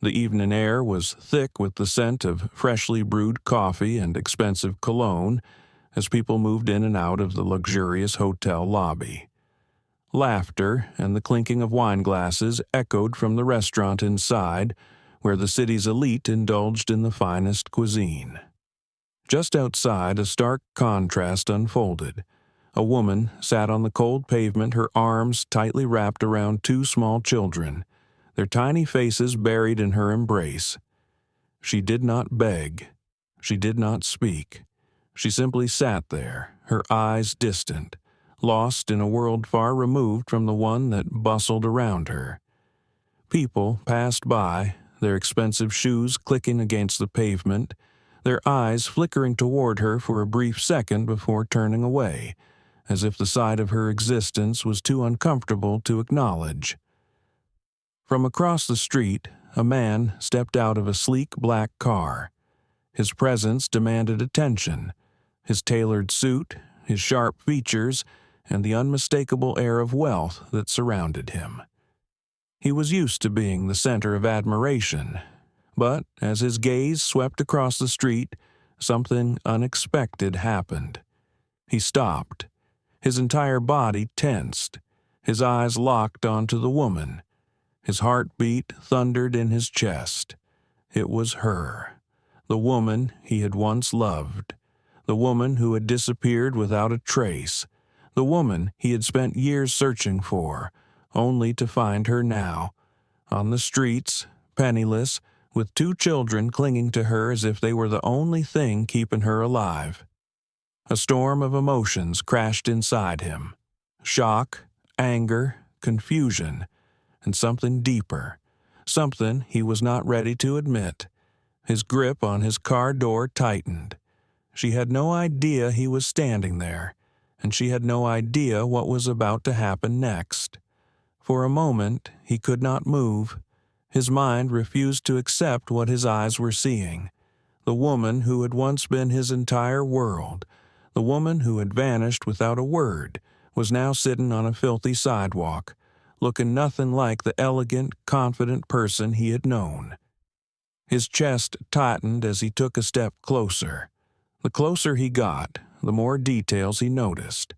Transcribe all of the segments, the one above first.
The evening air was thick with the scent of freshly brewed coffee and expensive cologne as people moved in and out of the luxurious hotel lobby. Laughter and the clinking of wine glasses echoed from the restaurant inside, where the city's elite indulged in the finest cuisine. Just outside, a stark contrast unfolded. A woman sat on the cold pavement, her arms tightly wrapped around two small children, their tiny faces buried in her embrace. She did not beg. She did not speak. She simply sat there, her eyes distant, lost in a world far removed from the one that bustled around her. People passed by, their expensive shoes clicking against the pavement, their eyes flickering toward her for a brief second before turning away, as if the side of her existence was too uncomfortable to acknowledge. From across the street, a man stepped out of a sleek black car. His presence demanded attention. His tailored suit, his sharp features, and the unmistakable air of wealth that surrounded him. He was used to being the center of admiration, but as his gaze swept across the street, something unexpected happened. He stopped. His entire body tensed. His eyes locked onto the woman. His heartbeat thundered in his chest. It was her, the woman he had once loved, the woman who had disappeared without a trace, the woman he had spent years searching for, only to find her now, on the streets, penniless, with two children clinging to her as if they were the only thing keeping her alive. A storm of emotions crashed inside him. Shock, anger, confusion, and something deeper, something he was not ready to admit. His grip on his car door tightened. She had no idea he was standing there, and she had no idea what was about to happen next. For a moment, he could not move. His mind refused to accept what his eyes were seeing. The woman who had once been his entire world, the woman who had vanished without a word, was now sitting on a filthy sidewalk, looking nothing like the elegant, confident person he had known. His chest tightened as he took a step closer. The closer he got, the more details he noticed.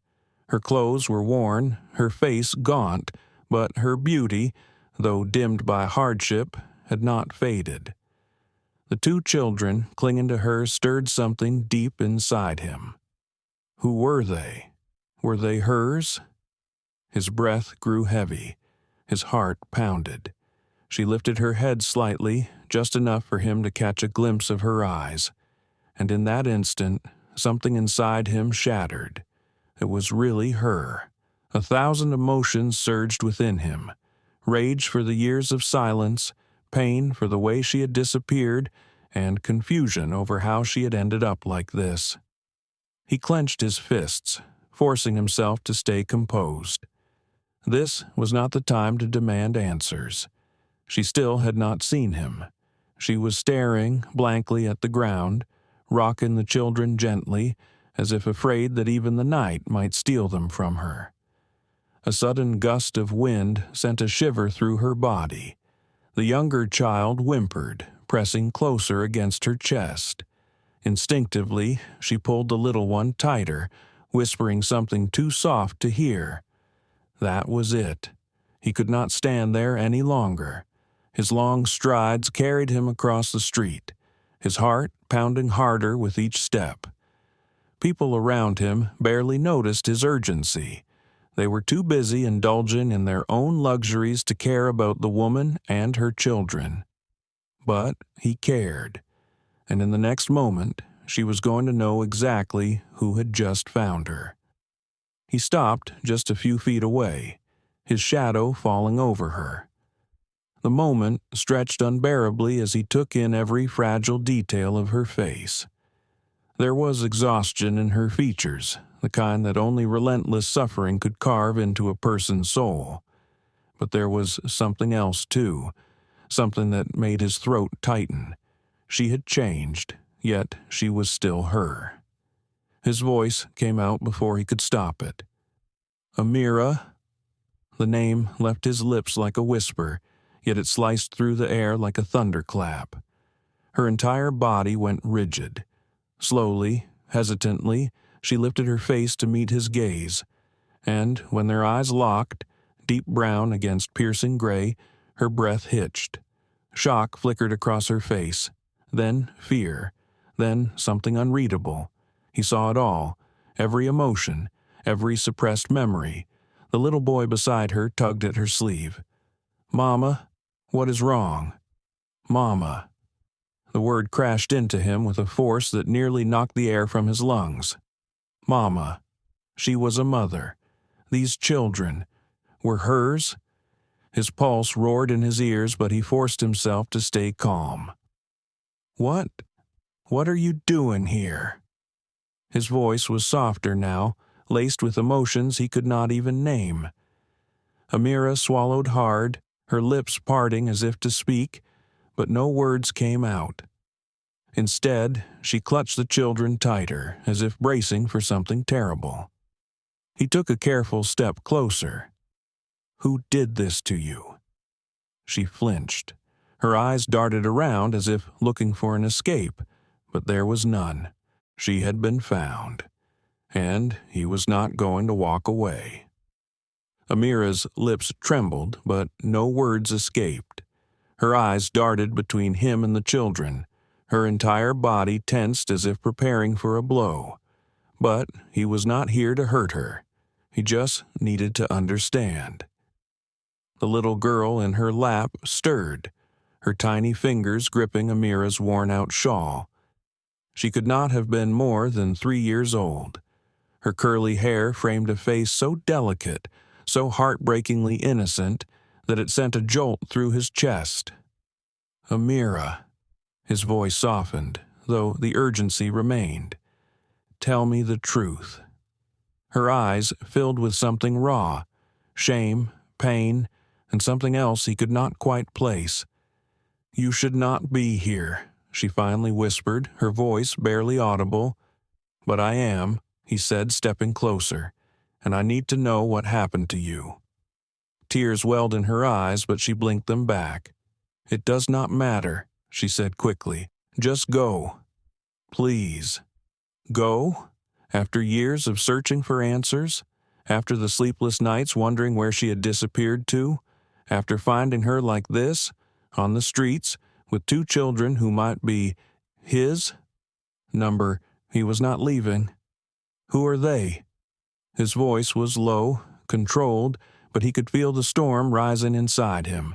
Her clothes were worn, her face gaunt, but her beauty, though dimmed by hardship, had not faded. The two children clinging to her stirred something deep inside him. Who were they? Were they hers? His breath grew heavy. His heart pounded. She lifted her head slightly, just enough for him to catch a glimpse of her eyes. And in that instant, something inside him shattered. It was really her. 1,000 emotions surged within him. Rage for the years of silence, pain for the way she had disappeared, and confusion over how she had ended up like this. He clenched his fists, forcing himself to stay composed. This was not the time to demand answers. She still had not seen him. She was staring blankly at the ground, rocking the children gently, as if afraid that even the night might steal them from her. A sudden gust of wind sent a shiver through her body. The younger child whimpered, pressing closer against her chest. Instinctively, she pulled the little one tighter, whispering something too soft to hear. That was it. He could not stand there any longer. His long strides carried him across the street, his heart pounding harder with each step. People around him barely noticed his urgency. They were too busy indulging in their own luxuries to care about the woman and her children. But he cared, and in the next moment, she was going to know exactly who had just found her. He stopped just a few feet away, his shadow falling over her. The moment stretched unbearably as he took in every fragile detail of her face. There was exhaustion in her features, the kind that only relentless suffering could carve into a person's soul. But there was something else, too, something that made his throat tighten. She had changed, yet she was still her. His voice came out before he could stop it. "Amira?" The name left his lips like a whisper, yet it sliced through the air like a thunderclap. Her entire body went rigid. Slowly, hesitantly, she lifted her face to meet his gaze, and when their eyes locked, deep brown against piercing gray, her breath hitched. Shock flickered across her face, then fear, then something unreadable. He saw it all, every emotion, every suppressed memory. The little boy beside her tugged at her sleeve. "Mama, what is wrong? Mama." The word crashed into him with a force that nearly knocked the air from his lungs. Mama. She was a mother. These children were hers. His pulse roared in his ears, but he forced himself to stay calm. What are you doing here?" His voice was softer now, laced with emotions he could not even name. Amira swallowed hard, her lips parting as if to speak, but no words came out. Instead, she clutched the children tighter, as if bracing for something terrible. He took a careful step closer. "Who did this to you?" She flinched. Her eyes darted around as if looking for an escape, but there was none. She had been found, and he was not going to walk away. Amira's lips trembled, but no words escaped. Her eyes darted between him and the children, her entire body tensed as if preparing for a blow. But he was not here to hurt her. He just needed to understand. The little girl in her lap stirred, her tiny fingers gripping Amira's worn-out shawl. She could not have been more than 3 years old. Her curly hair framed a face so delicate, so heartbreakingly innocent, that it sent a jolt through his chest. "Amira." His voice softened, though the urgency remained. "Tell me the truth." Her eyes filled with something raw, shame, pain, and something else he could not quite place. "You should not be here," she finally whispered, her voice barely audible. "But I am," he said, stepping closer, "and I need to know what happened to you." Tears welled in her eyes, but she blinked them back. "It does not matter," she said quickly. "Just go. Please." Go? After years of searching for answers? After the sleepless nights wondering where she had disappeared to? After finding her like this, on the streets, with 2 children who might be his? Number, he was not leaving. Who are they? His voice was low, controlled, but he could feel the storm rising inside him.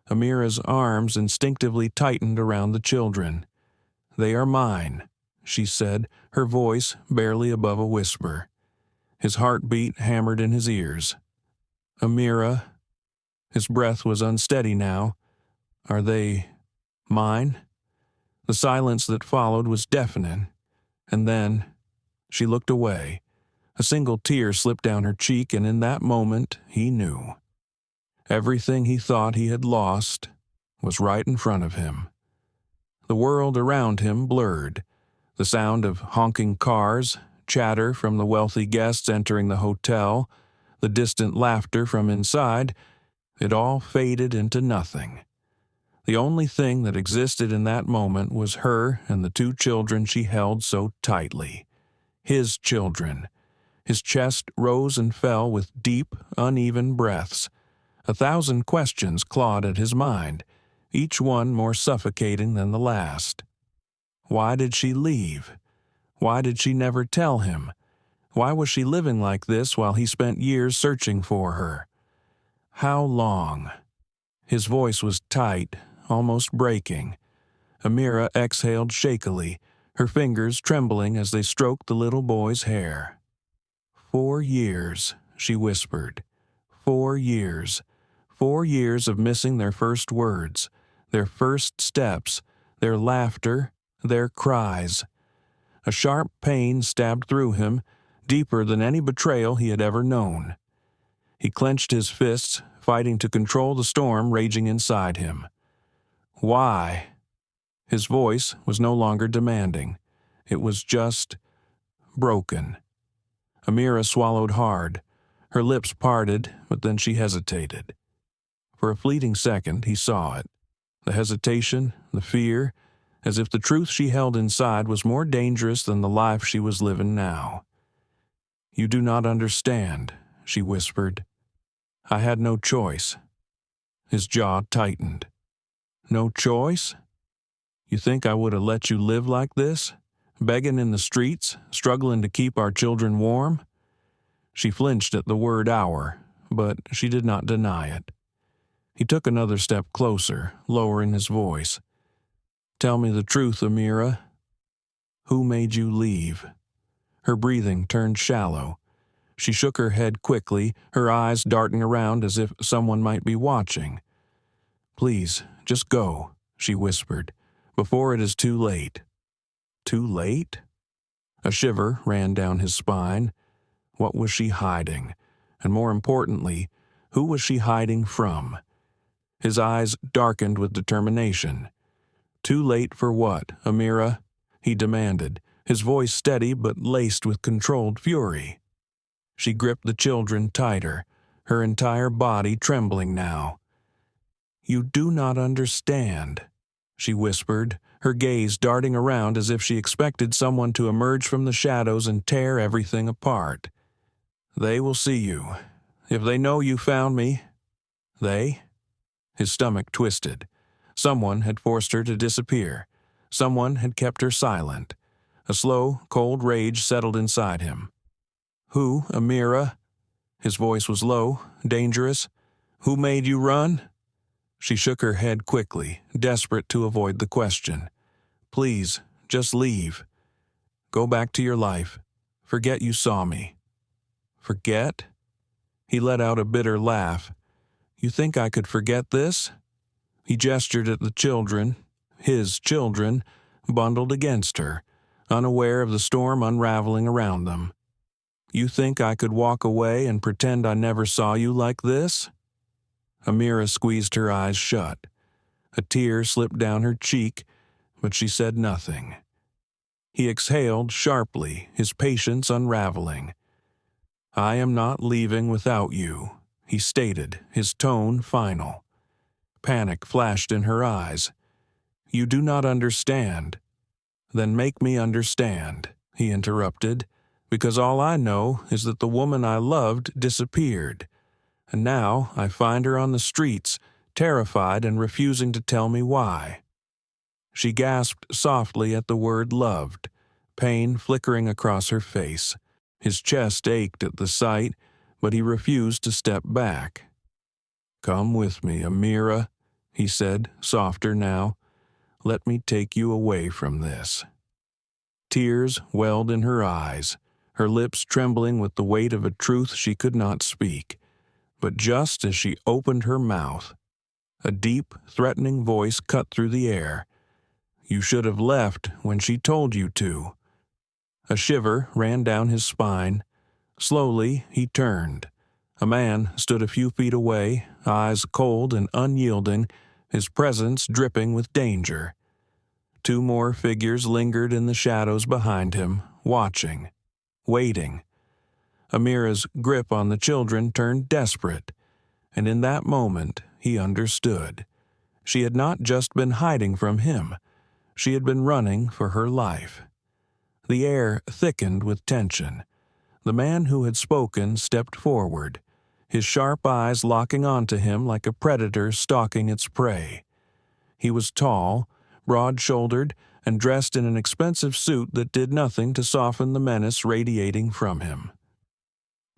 Amira's arms instinctively tightened around the children. "They are mine," she said, her voice barely above a whisper. His heartbeat hammered in his ears. "Amira," his breath was unsteady now. "Are they mine?" The silence that followed was deafening, and then she looked away. A single tear slipped down her cheek, and in that moment he knew. Everything he thought he had lost was right in front of him. The world around him blurred. The sound of honking cars, chatter from the wealthy guests entering the hotel, the distant laughter from inside, it all faded into nothing. The only thing that existed in that moment was her and the 2 children she held so tightly. His children. His chest rose and fell with deep, uneven breaths. 1,000 questions clawed at his mind, each one more suffocating than the last. Why did she leave? Why did she never tell him? Why was she living like this while he spent years searching for her? How long? His voice was tight, almost breaking. Amira exhaled shakily, her fingers trembling as they stroked the little boy's hair. 4 years, she whispered. 4 years. 4 years of missing their first words, their first steps, their laughter, their cries. A sharp pain stabbed through him, deeper than any betrayal he had ever known. He clenched his fists, fighting to control the storm raging inside him. Why? His voice was no longer demanding. It was just broken. Amira swallowed hard. Her lips parted, but then she hesitated. For a fleeting second, he saw it. The hesitation, the fear, as if the truth she held inside was more dangerous than the life she was living now. "You do not understand," she whispered. "I had no choice." His jaw tightened. "No choice? You think I would have let you live like this? Begging in the streets, struggling to keep our children warm?" She flinched at the word "our," but she did not deny it. He took another step closer, lowering his voice. "Tell me the truth, Amira. Who made you leave?" Her breathing turned shallow. She shook her head quickly, her eyes darting around as if someone might be watching. "Please, just go," she whispered, "before it is too late." Too late? A shiver ran down his spine. What was she hiding? And more importantly, who was she hiding from? His eyes darkened with determination. "Too late for what, Amira?" he demanded, his voice steady but laced with controlled fury. She gripped the children tighter, her entire body trembling now. "You do not understand," she whispered, her gaze darting around as if she expected someone to emerge from the shadows and tear everything apart. "They will see you. If they know you found me." "They?" His stomach twisted. Someone had forced her to disappear. Someone had kept her silent. A slow, cold rage settled inside him. "Who, Amira?" His voice was low, dangerous. "Who made you run?" She shook her head quickly, desperate to avoid the question. "Please, just leave. Go back to your life. Forget you saw me." "Forget?" He let out a bitter laugh. "You think I could forget this?" He gestured at the children, his children, bundled against her, unaware of the storm unraveling around them. "You think I could walk away and pretend I never saw you like this?" Amira squeezed her eyes shut. A tear slipped down her cheek, but she said nothing. He exhaled sharply, his patience unraveling. "I am not leaving without you," he stated, his tone final. Panic flashed in her eyes. "You do not understand." "Then make me understand," he interrupted, "because all I know is that the woman I loved disappeared. And now I find her on the streets, terrified and refusing to tell me why." She gasped softly at the word loved, pain flickering across her face. His chest ached at the sight, but he refused to step back. "Come with me, Amira," he said, softer now. "Let me take you away from this." Tears welled in her eyes, her lips trembling with the weight of a truth she could not speak. But just as she opened her mouth, a deep, threatening voice cut through the air. "You should have left when she told you to." A shiver ran down his spine. Slowly, he turned. A man stood a few feet away, eyes cold and unyielding, his presence dripping with danger. Two more figures lingered in the shadows behind him, watching, waiting. Amira's grip on the children turned desperate, and in that moment he understood. She had not just been hiding from him, she had been running for her life. The air thickened with tension. The man who had spoken stepped forward, his sharp eyes locking onto him like a predator stalking its prey. He was tall, broad-shouldered, and dressed in an expensive suit that did nothing to soften the menace radiating from him.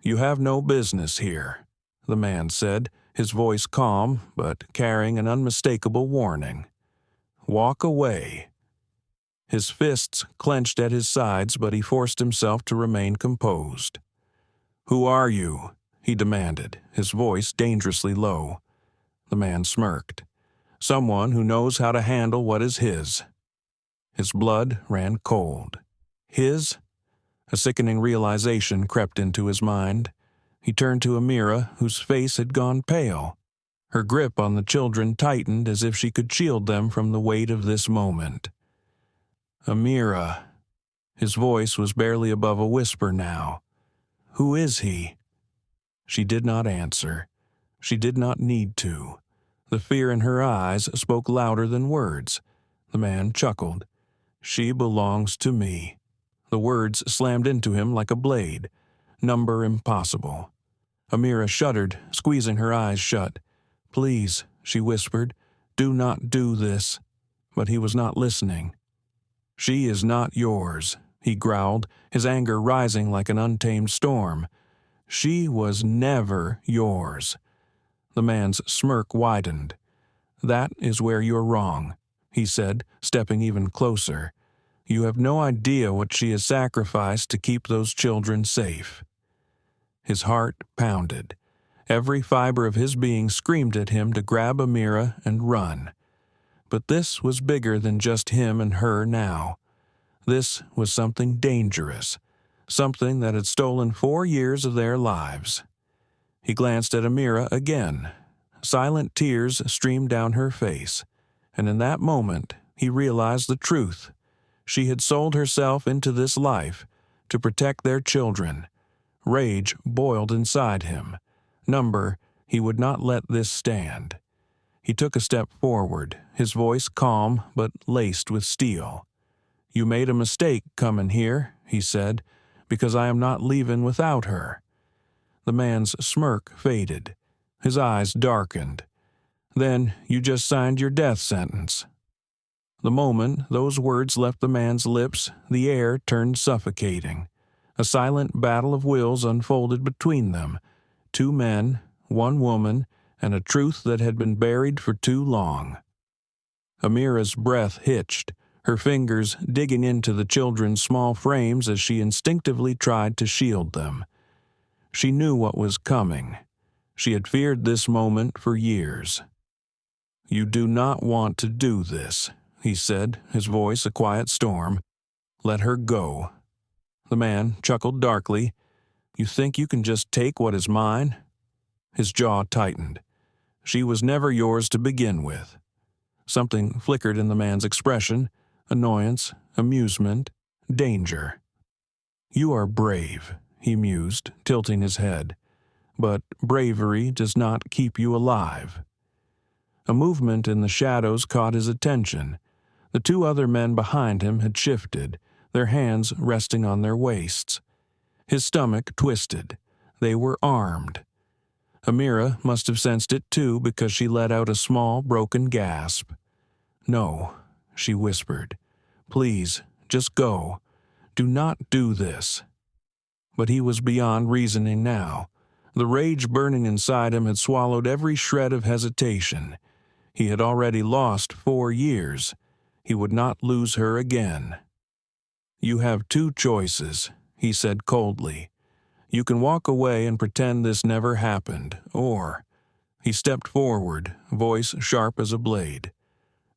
"You have no business here," the man said, his voice calm but carrying an unmistakable warning. "Walk away." His fists clenched at his sides, but he forced himself to remain composed. "Who are you?" he demanded, his voice dangerously low. The man smirked. "Someone who knows how to handle what is his." His blood ran cold. His? A sickening realization crept into his mind. He turned to Amira, whose face had gone pale. Her grip on the children tightened as if she could shield them from the weight of this moment. "Amira." His voice was barely above a whisper now. "Who is he?" She did not answer. She did not need to. The fear in her eyes spoke louder than words. The man chuckled. "She belongs to me." The words slammed into him like a blade. Number impossible. Amira shuddered, squeezing her eyes shut. "Please," she whispered, "do not do this." But he was not listening. "She is not yours," he growled, his anger rising like an untamed storm. "She was never yours." The man's smirk widened. "That is where you're wrong," he said, stepping even closer. "You have no idea what she has sacrificed to keep those children safe." His heart pounded. Every fiber of his being screamed at him to grab Amira and run. But this was bigger than just him and her now. This was something dangerous, something that had stolen 4 years of their lives. He glanced at Amira again. Silent tears streamed down her face, and in that moment he realized the truth. She had sold herself into this life to protect their children. Rage boiled inside him. He would not let this stand. He took a step forward, his voice calm but laced with steel. "You made a mistake comin' here," he said, "because I am not leaving without her." The man's smirk faded. His eyes darkened. "Then you just signed your death sentence." The moment those words left the man's lips, the air turned suffocating. A silent battle of wills unfolded between them. 2 men, 1 woman, and a truth that had been buried for too long. Amira's breath hitched, her fingers digging into the children's small frames as she instinctively tried to shield them. She knew what was coming. She had feared this moment for years. "You do not want to do this," he said, his voice a quiet storm. "Let her go." The man chuckled darkly. "You think you can just take what is mine?" His jaw tightened. "She was never yours to begin with." Something flickered in the man's expression: annoyance, amusement, danger. "You are brave," he mused, tilting his head. "But bravery does not keep you alive." A movement in the shadows caught his attention. The 2 other men behind him had shifted, their hands resting on their waists. His stomach twisted. They were armed. Amira must have sensed it too, because she let out a small, broken gasp. "No," she whispered. "Please, just go. Do not do this." But he was beyond reasoning now. The rage burning inside him had swallowed every shred of hesitation. He had already lost 4 years. He would not lose her again. "You have 2 choices," he said coldly. "You can walk away and pretend this never happened, or—" He stepped forward, voice sharp as a blade.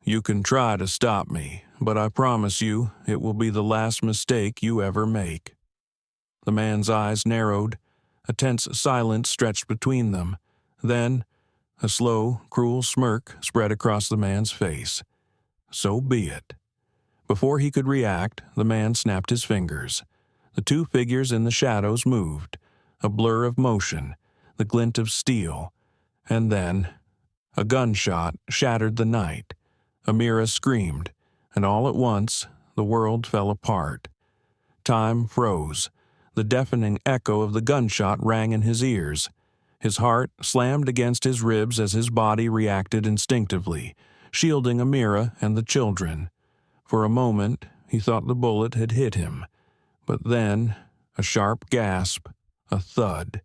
"You can try to stop me, but I promise you it will be the last mistake you ever make." The man's eyes narrowed. A tense silence stretched between them. Then, a slow, cruel smirk spread across the man's face. "So be it." Before he could react, the man snapped his fingers. The 2 figures in the shadows moved, a blur of motion, the glint of steel, and then a gunshot shattered the night. Amira screamed, and all at once the world fell apart. Time froze. The deafening echo of the gunshot rang in his ears. His heart slammed against his ribs as his body reacted instinctively, shielding Amira and the children. For a moment, he thought the bullet had hit him. But then, a sharp gasp, a thud.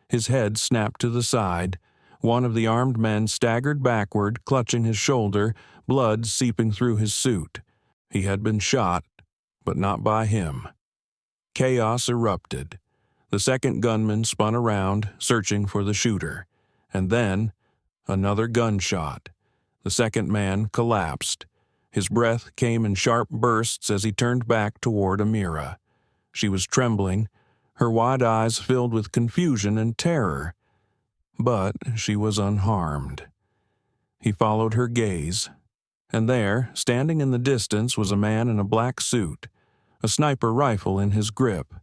His head snapped to the side. One of the armed men staggered backward, clutching his shoulder, blood seeping through his suit. He had been shot, but not by him. Chaos erupted. The second gunman spun around, searching for the shooter. And then, another gunshot. The second man collapsed. His breath came in sharp bursts as he turned back toward Amira. She was trembling, her wide eyes filled with confusion and terror. But she was unharmed. He followed her gaze. And there, standing in the distance, was a man in a black suit, a sniper rifle in his grip.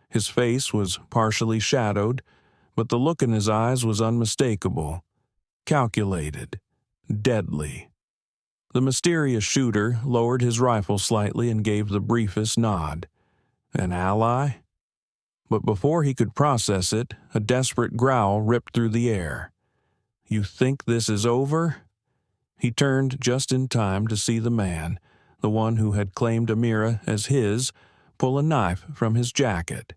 His face was partially shadowed, but the look in his eyes was unmistakable, calculated. deadly. The mysterious shooter lowered his rifle slightly and gave the briefest nod. An ally? But before he could process it, a desperate growl ripped through the air. "You think this is over?" He turned just in time to see the man, the one who had claimed Amira as his, pull a knife from his jacket.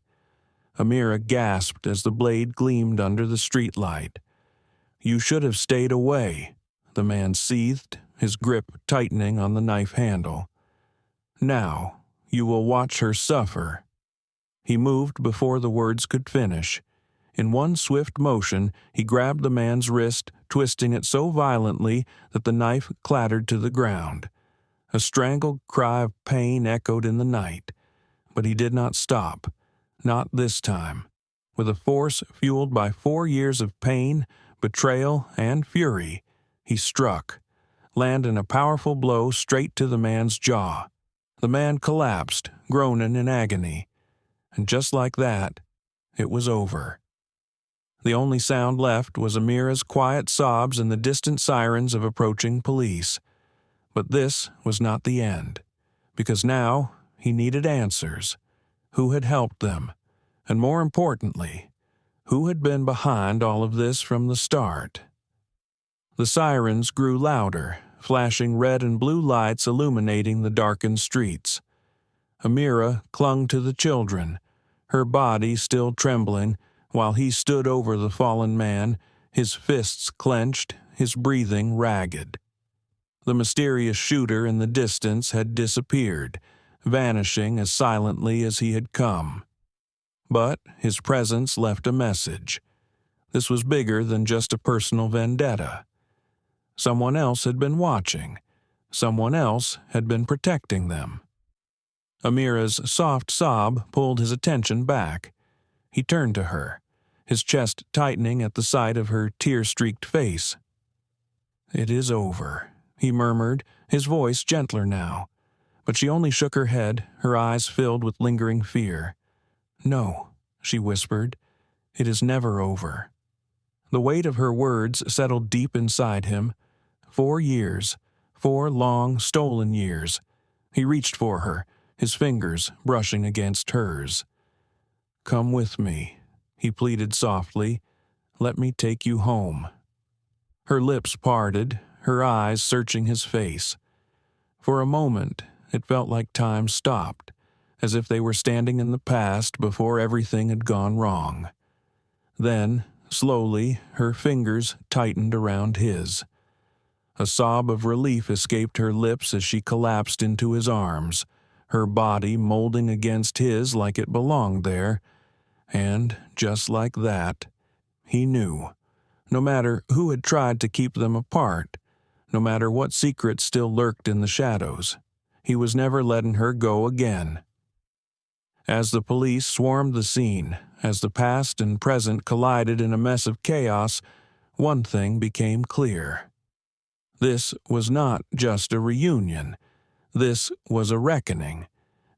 Amira gasped as the blade gleamed under the streetlight. "You should have stayed away," the man seethed, his grip tightening on the knife handle. "Now, you will watch her suffer." He moved before the words could finish. In one swift motion, he grabbed the man's wrist, twisting it so violently that the knife clattered to the ground. A strangled cry of pain echoed in the night. But he did not stop. Not this time. With a force fueled by 4 years of pain, betrayal, and fury, he struck, landing a powerful blow straight to the man's jaw. The man collapsed, groaning in agony. And just like that, it was over. The only sound left was Amira's quiet sobs and the distant sirens of approaching police. But this was not the end, because now he needed answers. Who had helped them? And more importantly, who had been behind all of this from the start? The sirens grew louder, flashing red and blue lights illuminating the darkened streets. Amira clung to the children, her body still trembling, while he stood over the fallen man, his fists clenched, his breathing ragged. The mysterious shooter in the distance had disappeared, vanishing as silently as he had come. But his presence left a message. This was bigger than just a personal vendetta. Someone else had been watching. Someone else had been protecting them. Amira's soft sob pulled his attention back. He turned to her, his chest tightening at the sight of her tear-streaked face. "It is over," he murmured, his voice gentler now. But she only shook her head, her eyes filled with lingering fear. "No," she whispered, "it is never over." The weight of her words settled deep inside him. 4 years, 4 long, stolen years. He reached for her, his fingers brushing against hers. "Come with me," he pleaded softly. "Let me take you home." Her lips parted, her eyes searching his face. For a moment, it felt like time stopped, as if they were standing in the past before everything had gone wrong. Then, slowly, her fingers tightened around his. A sob of relief escaped her lips as she collapsed into his arms, her body molding against his like it belonged there. And, just like that, he knew. No matter who had tried to keep them apart, no matter what secrets still lurked in the shadows, he was never letting her go again. As the police swarmed the scene, as the past and present collided in a mess of chaos, one thing became clear. This was not just a reunion. This was a reckoning,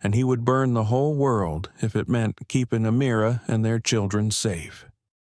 and he would burn the whole world if it meant keeping Amira and their children safe.